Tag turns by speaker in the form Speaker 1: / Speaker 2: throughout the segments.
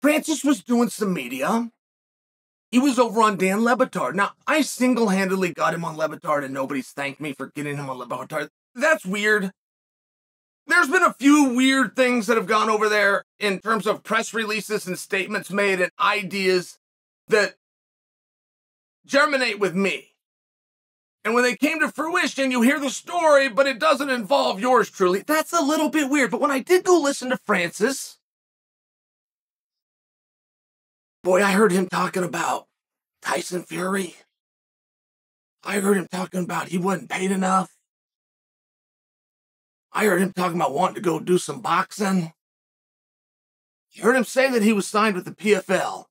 Speaker 1: Francis was doing some media. He was over on Dan Le Batard. Now, I single-handedly got him on Le Batard, and nobody's thanked me for getting him on Le Batard. That's weird. There's been a few weird things that have gone over there in terms of press releases and statements made and ideas that germinate with me. And when they came to fruition, you hear the story, but it doesn't involve yours truly. That's a little bit weird. But when I did go listen to Francis, boy, I heard him talking about Tyson Fury. I heard him talking about he wasn't paid enough. I heard him talking about wanting to go do some boxing. I heard him say that he was signed with the PFL.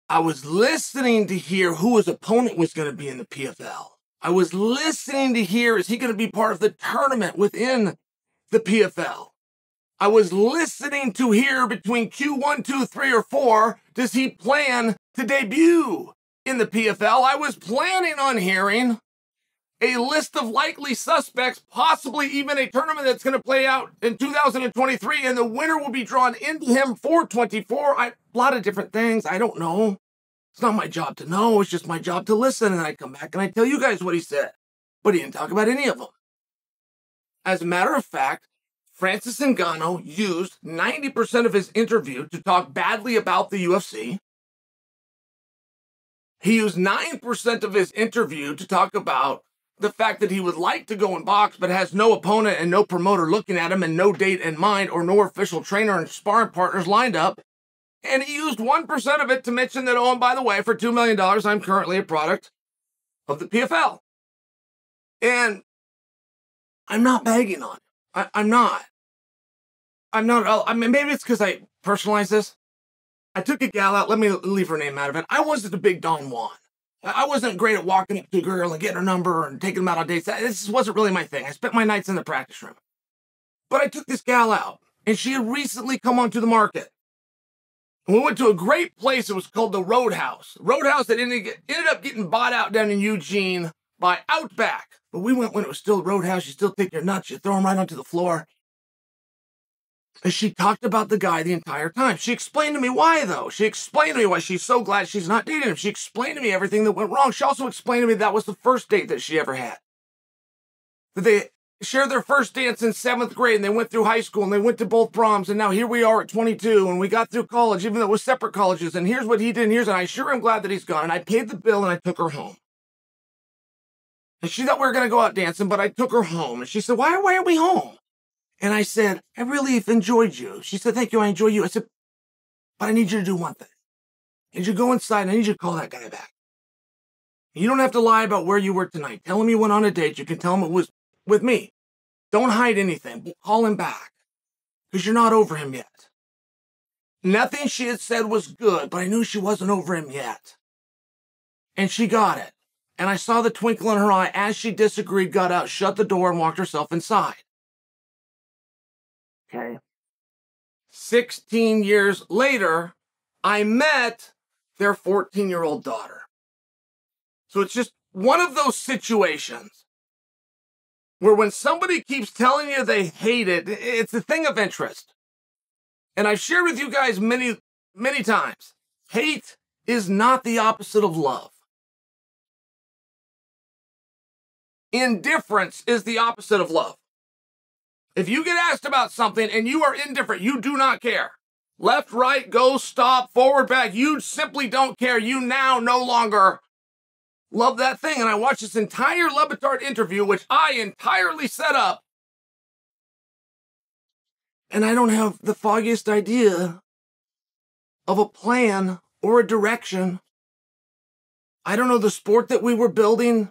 Speaker 1: I was listening to hear who his opponent was going to be in the PFL. I was listening to hear, is he going to be part of the tournament within the PFL? I was listening to hear between Q1, 2, 3, or 4, does he plan to debut in the PFL? I was planning on hearing a list of likely suspects, possibly even a tournament that's going to play out in 2023, and the winner will be drawn into him for 24. A lot of different things. I don't know. It's not my job to know. It's just my job to listen, and I come back and I tell you guys what he said. But he didn't talk about any of them. As a matter of fact, Francis Ngannou used 90% of his interview to talk badly about the UFC. He used 9% of his interview to talk about the fact that he would like to go and box, but has no opponent and no promoter looking at him and no date in mind or no official trainer and sparring partners lined up. And he used 1% of it to mention that, oh, and by the way, for $2 million, I'm currently a product of the PFL. And I'm not bagging on him. I'm not. I mean, maybe it's because I personalize this. I took a gal out. Let me leave her name out of it. I wasn't a big Don Juan. I wasn't great at walking up to a girl and getting her number and taking them out on dates. This wasn't really my thing. I spent my nights in the practice room. But I took this gal out, and she had recently come onto the market. And we went to a great place. It was called the Roadhouse. Roadhouse that ended up getting bought out down in Eugene by Outback. But we went when it was still Roadhouse. You still take your nuts. You throw them right onto the floor. And she talked about the guy the entire time. She explained to me why, though. She explained to me why she's so glad she's not dating him. She explained to me everything that went wrong. She also explained to me that was the first date that she ever had. That they shared their first dance in 7th grade, and they went through high school, and they went to both proms, and now here we are at 22, and we got through college, even though it was separate colleges, and here's what he did, and here's, and I sure am glad that he's gone. And I paid the bill, and I took her home. And she thought we were going to go out dancing, but I took her home. And she said, why are we home? And I said, I really enjoyed you. She said, thank you, I enjoy you. I said, but I need you to do one thing. I need you to go inside, and I need you to call that guy back. You don't have to lie about where you were tonight. Tell him you went on a date. You can tell him it was with me. Don't hide anything. Call him back, because you're not over him yet. Nothing she had said was good, but I knew she wasn't over him yet. And she got it. And I saw the twinkle in her eye as she disagreed, got out, shut the door, and walked herself inside. Okay. 16 years later, I met their 14-year-old daughter. So it's just one of those situations where when somebody keeps telling you they hate it, it's a thing of interest. And I've shared with you guys many, many times, hate is not the opposite of love. Indifference is the opposite of love. If you get asked about something and you are indifferent, you do not care. Left, right, go, stop, forward, back, you simply don't care. You now no longer love that thing. And I watched this entire Le Batard interview, which I entirely set up. And I don't have the foggiest idea of a plan or a direction. I don't know the sport that we were building.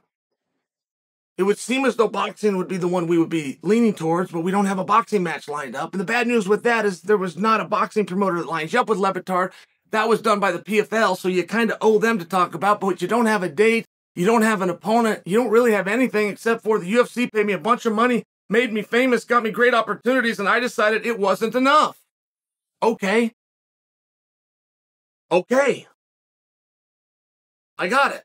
Speaker 1: It would seem as though boxing would be the one we would be leaning towards, but we don't have a boxing match lined up. And the bad news with that is there was not a boxing promoter that lines you up with Le Batard. That was done by the PFL, so you kind of owe them to talk about, but you don't have a date, you don't have an opponent, you don't really have anything except for the UFC paid me a bunch of money, made me famous, got me great opportunities, and I decided it wasn't enough. Okay. I got it.